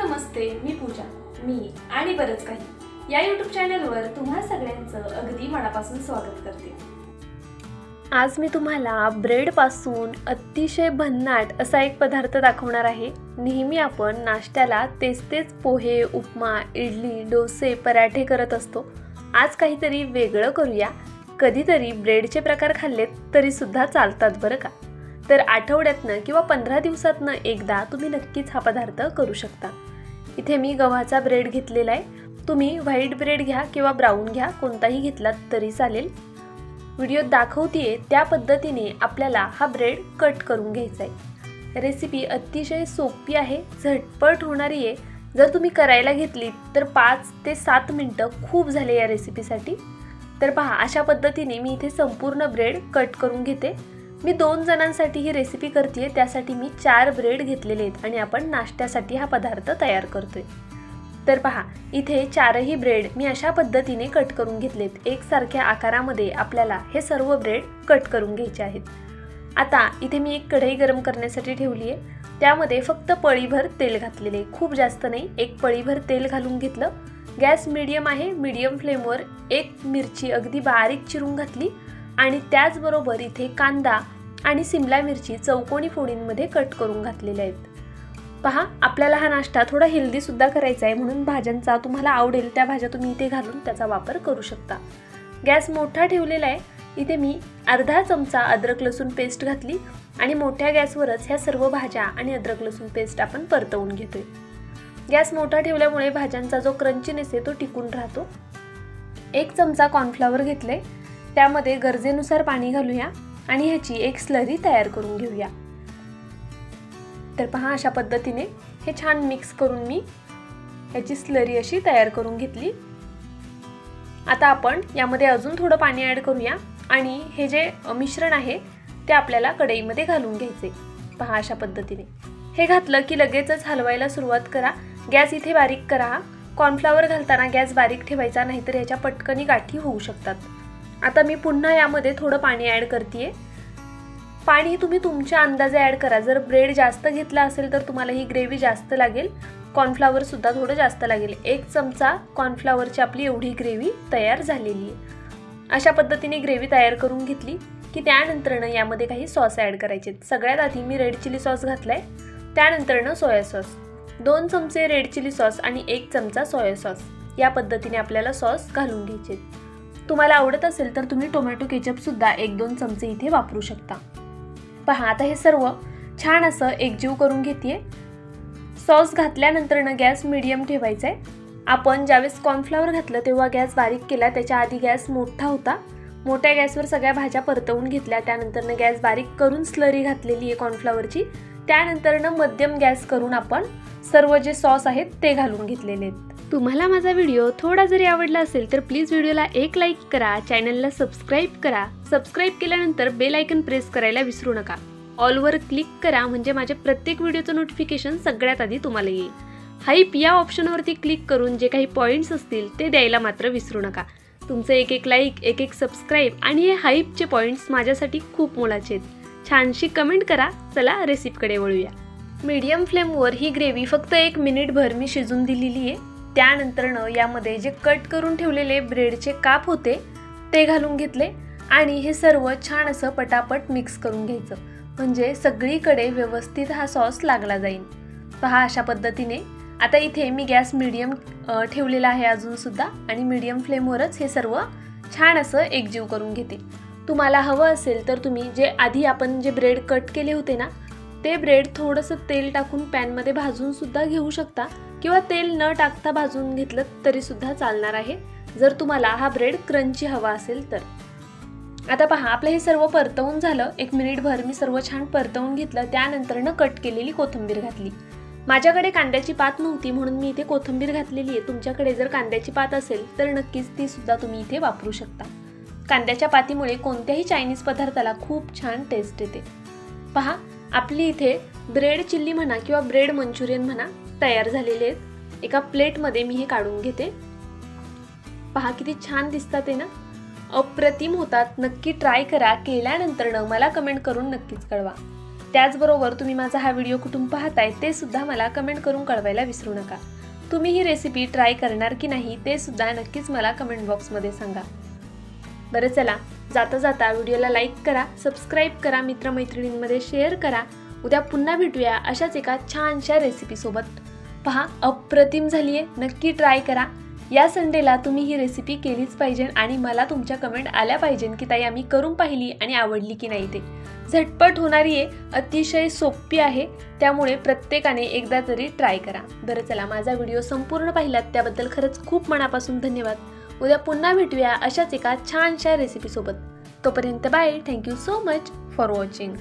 नमस्ते, मी पूजा. मी आणि बरंच काही या YouTube चॅनलवर तुम्हा सगळ्यांचं अगदी मनापासून स्वागत करते. आज मी तुम्हाला ब्रेड पासून अतिशय भन्नाट असा एक पदार्थ दाखवणार आहे. नेहमी आपण नाश्त्याला तेच पोहे, उपमा, इडली, डोसे, पराठे करत असतो. आज काहीतरी वेगळं करूया. कधीतरी ब्रेडचे प्रकार खाल्लेत तरी सुद्धा चालतात बरं का. तर आठवड्यातनं किंवा 15 दिवसातनं एकदा तुम्ही नक्कीच हा पदार्थ करू शकता. इथे मी गव्हाचा ब्रेड घेतलेला आहे. तुम्ही व्हाईट ब्रेड घ्या किंवा ब्राऊन घ्या, कोणताही घेतलात तरी चालेल. व्हिडिओत दाखवतेय त्या पद्धतीने आपल्याला हा ब्रेड कट करून घ्यायचा आहे. रेसिपी अतिशय सोपी आहे, झटपट होणारी आहे. जर तुम्ही करायला घेतली तर 5 ते 7 मिनिटं खूप झाले या रेसिपीसाठी. तर पहा, अशा पद्धतीने मी इथे संपूर्ण ब्रेड कट करून घेते. मी 2 जणांसाठी ही रेसिपी करते, त्यासाठी मी 4 ब्रेड घेतलेले आहेत आणि आपण नाश्त्यासाठी हा पदार्थ तयार करतोय. तर पहा, इथे 4ही ब्रेड मी अशा पद्धतीने कट करून घेतलेत. एकसारख्या आकारामध्ये आपल्याला हे सर्व ब्रेड कट करून घ्यायचे आहेत. आता इथे मी एक कढई गरम करण्यासाठी ठेवली आहे. त्यामध्ये फक्त पळीभर तेल घातलेले, खूप जास्त नाही, एक पळीभर तेल घालून घेतलं. गॅस मीडियम आहे. मीडियम फ्लेमवर एक मिरची अगदी बारीक चिरून घातली आणि त्याचबरोबर इथे कांदा आणि सिमला मिरची चौकोनी फोडींमध्ये कट करून घातलेल्या आहेत. पहा, आपल्याला हा नाश्ता थोडा हेल्दी सुद्धा करायचा आहे, म्हणून भाज्यांचा तुम्हाला आवडेल त्या भाज्या तुम्ही इथे घालून त्याचा वापर करू शकता. गॅस मोठा ठेवलेला आहे. इथे मी अर्धा चमचा अद्रक लसूण पेस्ट घातली आणि मोठ्या गॅसवरच ह्या सर्व भाज्या आणि अद्रक लसूण पेस्ट आपण परतवून घेतोय. गॅस मोठा ठेवल्यामुळे भाज्यांचा जो क्रंचीनेस आहे तो टिकून राहतो. 1 चमचा कॉर्नफ्लॉवर घेतले, त्यामध्ये गरजेनुसार पाणी घालूया आणि ह्याची एक स्लरी तयार करून घेऊया. तर पहा, अशा पद्धतीने हे छान मिक्स करून मी ह्याची स्लरी अशी तयार करून घेतली. आता आपण यामध्ये अजून थोडं पाणी ॲड करूया आणि हे जे मिश्रण आहे ते आपल्याला कढईमध्ये घालून घ्यायचे. पहा, अशा पद्धतीने हे घातलं की लगेचच हलवायला सुरुवात करा. गॅस इथे बारीक करा. कॉर्नफ्लॉवर घालताना गॅस बारीक ठेवायचा, नाहीतर ह्याच्या पटकनी गाठी होऊ शकतात. आता मी पुन्हा यामध्ये थोडं पाणी ॲड करते. पाणी तुम्ही तुमच्या अंदाजे ॲड करा. जर ब्रेड जास्त घेतला असेल तर तुम्हाला ही ग्रेव्ही जास्त लागेल. कॉर्नफ्लॉवर सुद्धा थोडं जास्त लागेल. 1 चमचा कॉर्नफ्लॉवरची आपली एवढी ग्रेव्ही तयार झालेली आहे. अशा पद्धतीने ग्रेव्ही तयार करून घेतली की त्यानंतरनं यामध्ये काही सॉस ॲड करायचे. सगळ्यात आधी मी रेड चिली सॉस घातलाय, त्यानंतरनं सोया सॉस, 2 चमचे रेड चिली सॉस आणि 1 चमचा सोया सॉस. या पद्धतीने आपल्याला सॉस घालून घ्यायचे. तुम्हाला आवडत असेल तर तुम्ही टोमॅटो केचप सुद्धा 1-2 चमचे इथे वापरू शकता. पहा, आता हे सर्व छान असं एकजीव करून घेते. सॉस घातल्यानंतरनं गॅस मीडियम ठेवायचा आहे. आपण ज्यावेळेस कॉर्नफ्लॉवर घातलं तेव्हा गॅस बारीक केला, त्याच्या आधी गॅस मोठा होता. मोठ्या गॅसवर सगळ्या भाज्या परतवून घेतल्या, त्यानंतरनं गॅस बारीक करून स्लरी घातलेली आहे कॉर्नफ्लॉवरची. त्यानंतरनं मध्यम गॅस करून आपण सर्व जे सॉस आहेत ते घालून घेतलेले आहेत. तुम्हाला माझा व्हिडिओ थोडा जरी आवडला असेल तर प्लीज व्हिडिओला एक लाईक करा, चॅनलला सबस्क्राईब करा. सबस्क्राईब केल्यानंतर बेल आयकन प्रेस करायला विसरू नका. ऑलवर क्लिक करा म्हणजे माझ्या प्रत्येक व्हिडिओचं नोटिफिकेशन सगळ्यात आधी तुम्हाला येईल. हाईप या ऑप्शनवरती क्लिक करून जे काही पॉईंट्स असतील ते द्यायला मात्र विसरू नका. तुमचं एक लाईक, एक सबस्क्राईब आणि हे हाईपचे पॉईंट्स माझ्यासाठी खूप मोलाचे आहेत. छानशी कमेंट करा. चला रेसिपीकडे वळूया. मीडियम फ्लेमवर ही ग्रेव्ही फक्त 1 मिनिटभर मी शिजून दिलेली आहे. त्यानंतरनं यामध्ये जे कट करून ठेवलेले ब्रेडचे काप होते ते घालून घेतले आणि हे सर्व छान असं पटापट मिक्स करून घ्यायचं, म्हणजे सगळीकडे व्यवस्थित हा सॉस लागला जाईल. पहा, अशा पद्धतीने. आता इथे मी गॅस मीडियम ठेवलेला आहे अजूनसुद्धा आणि मीडियम फ्लेमवरच हे सर्व छान असं एकजीव करून घेते. तुम्हाला हवं असेल तर तुम्ही जे आधी आपण जे ब्रेड कट केले होते ना, ते ब्रेड थोडंसं तेल टाकून पॅनमध्ये भाजून सुद्धा घेऊ शकता किंवा तेल न टाकता भाजून घेतलं तरी सुद्धा चालणार आहे, जर तुम्हाला हा ब्रेड क्रंची हवा असेल तर. आता पहा, आपलं हे सर्व परतवून झालं. 1 मिनिटभर मी सर्व छान परतवून घेतलं. त्यानंतरनं कट केलेली कोथिंबीर घातली. माझ्याकडे कांद्याची पात नव्हती म्हणून मी इथे कोथिंबीर घातलेली आहे. तुमच्याकडे जर कांद्याची पात असेल तर नक्कीच ती सुद्धा तुम्ही इथे वापरू शकता. कांद्याच्या पातीमुळे कोणत्याही चायनीज पदार्थाला खूप छान टेस्ट येते. पहा, आपली इथे ब्रेड चिल्ली म्हणा किंवा ब्रेड मंचुरियन म्हणा तयार झालेले आहेत. एका प्लेटमध्ये मी हे काढून घेते. पहा, किती छान दिसतात आहे ना, अप्रतिम होतात. नक्की ट्राय करा. केल्यानंतरनं मला कमेंट करून नक्कीच कळवा. त्याचबरोबर तुम्ही माझा हा व्हिडिओ कुठून पाहताय ते सुद्धा मला कमेंट करून कळवायला विसरू नका. तुम्ही ही रेसिपी ट्राय करणार की नाही ते सुद्धा नक्कीच मला कमेंट बॉक्समध्ये सांगा. बरं चला, जाता जाता व्हिडिओला लाईक करा, सबस्क्राईब करा, मित्रमैत्रिणींमध्ये शेअर करा. उद्या पुन्हा भेटूया अशाच एका छानशा रेसिपीसोबत. पहा, अप्रतिम झाली आहे, नक्की ट्राय करा. या संडेला तुम्ही ही रेसिपी केलीच पाहिजे आणि मला तुमच्या कमेंट आल्या पाहिजे की ताई आम्ही करून पाहिली आणि आवडली की नाही. ते झटपट होणारी आहे, अतिशय सोपी आहे, त्यामुळे प्रत्येकाने एकदा तरी ट्राय करा. बरं चला, माझा व्हिडिओ संपूर्ण पाहिलात त्याबद्दल खरंच खूप मनापासून धन्यवाद. उद्या पुन्हा भेटूया अशाच एका छानशा रेसिपीसोबत. तोपर्यंत bye. Thank you so much for watching.